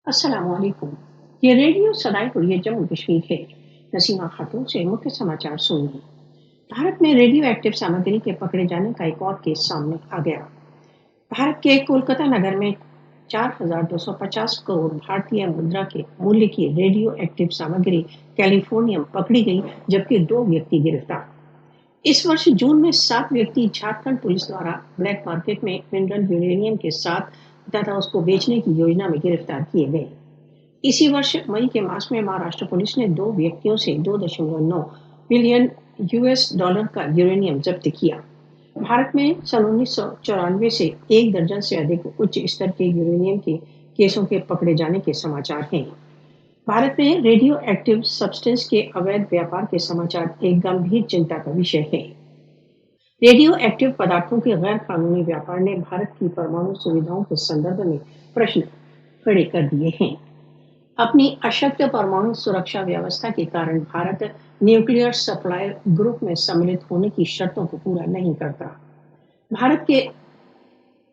अस्सलामुअलैकुम। ये रेडियो सदाई हुर्रियत जम्मू कश्मीर है। नसीमा खातून से मुख्य समाचार सुनिए। भारत में रेडियो एक्टिव सामग्री के पकड़े जाने का एक और केस सामने आ गया। भारत के कोलकाता नगर में 4,250 करोड़ भारतीय मुद्रा के मूल्य की रेडियो एक्टिव सामग्री कैलिफोर्नियम पकड़ी गई, जबकि 2 व्यक्ति गिरफ्तार। इस वर्ष जून में 7 व्यक्ति झारखंड पुलिस द्वारा ब्लैक मार्केट में मिनरल यूरेनियम के साथ तथा उसको बेचने की योजना में गिरफ्तार किए गए। इसी वर्ष मई के मास में महाराष्ट्र पुलिस ने 2 व्यक्तियों से 2.9 बिलियन यूएस डॉलर का यूरेनियम जब्त किया। भारत में सन 1994 से 1 दर्जन से अधिक उच्च स्तर के यूरेनियम के केसों के पकड़े जाने के समाचार हैं। भारत में रेडियो एक्टिव सब्सटेंस के अवैध व्यापार के समाचार एक गंभीर चिंता का विषय है। रेडियो एक्टिव पदार्थों के गैर कानूनी व्यापार ने भारत की परमाणु सुविधाओं के संदर्भ में प्रश्न खड़े कर दिए हैं। अपनी अशक्त परमाणु सुरक्षा व्यवस्था के कारण भारत न्यूक्लियर सप्लायर ग्रुप में सम्मिलित होने की शर्तों को पूरा नहीं करता। भारत के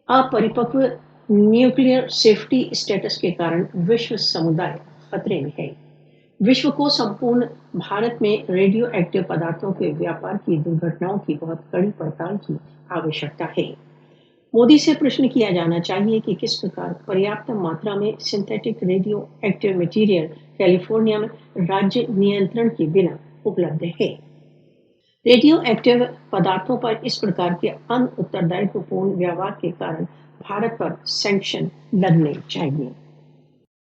अपरिपक्व न्यूक्लियर सेफ्टी स्टेटस के कारण विश्व समुदाय खतरे में है। विश्व को संपूर्ण भारत में रेडियो एक्टिव पदार्थों के व्यापार की दुर्घटनाओं की बहुत कड़ी पड़ताल की आवश्यकता है। मोदी से प्रश्न किया जाना चाहिए कि किस प्रकार पर्याप्त मात्रा में synthetic radio active material California में राज्य नियंत्रण के बिना उपलब्ध है। रेडियो एक्टिव पदार्थों पर इस प्रकार के अन उत्तरदायित्वपूर्ण व्यवहार के कारण भारत पर सैंक्शन लगने चाहिए।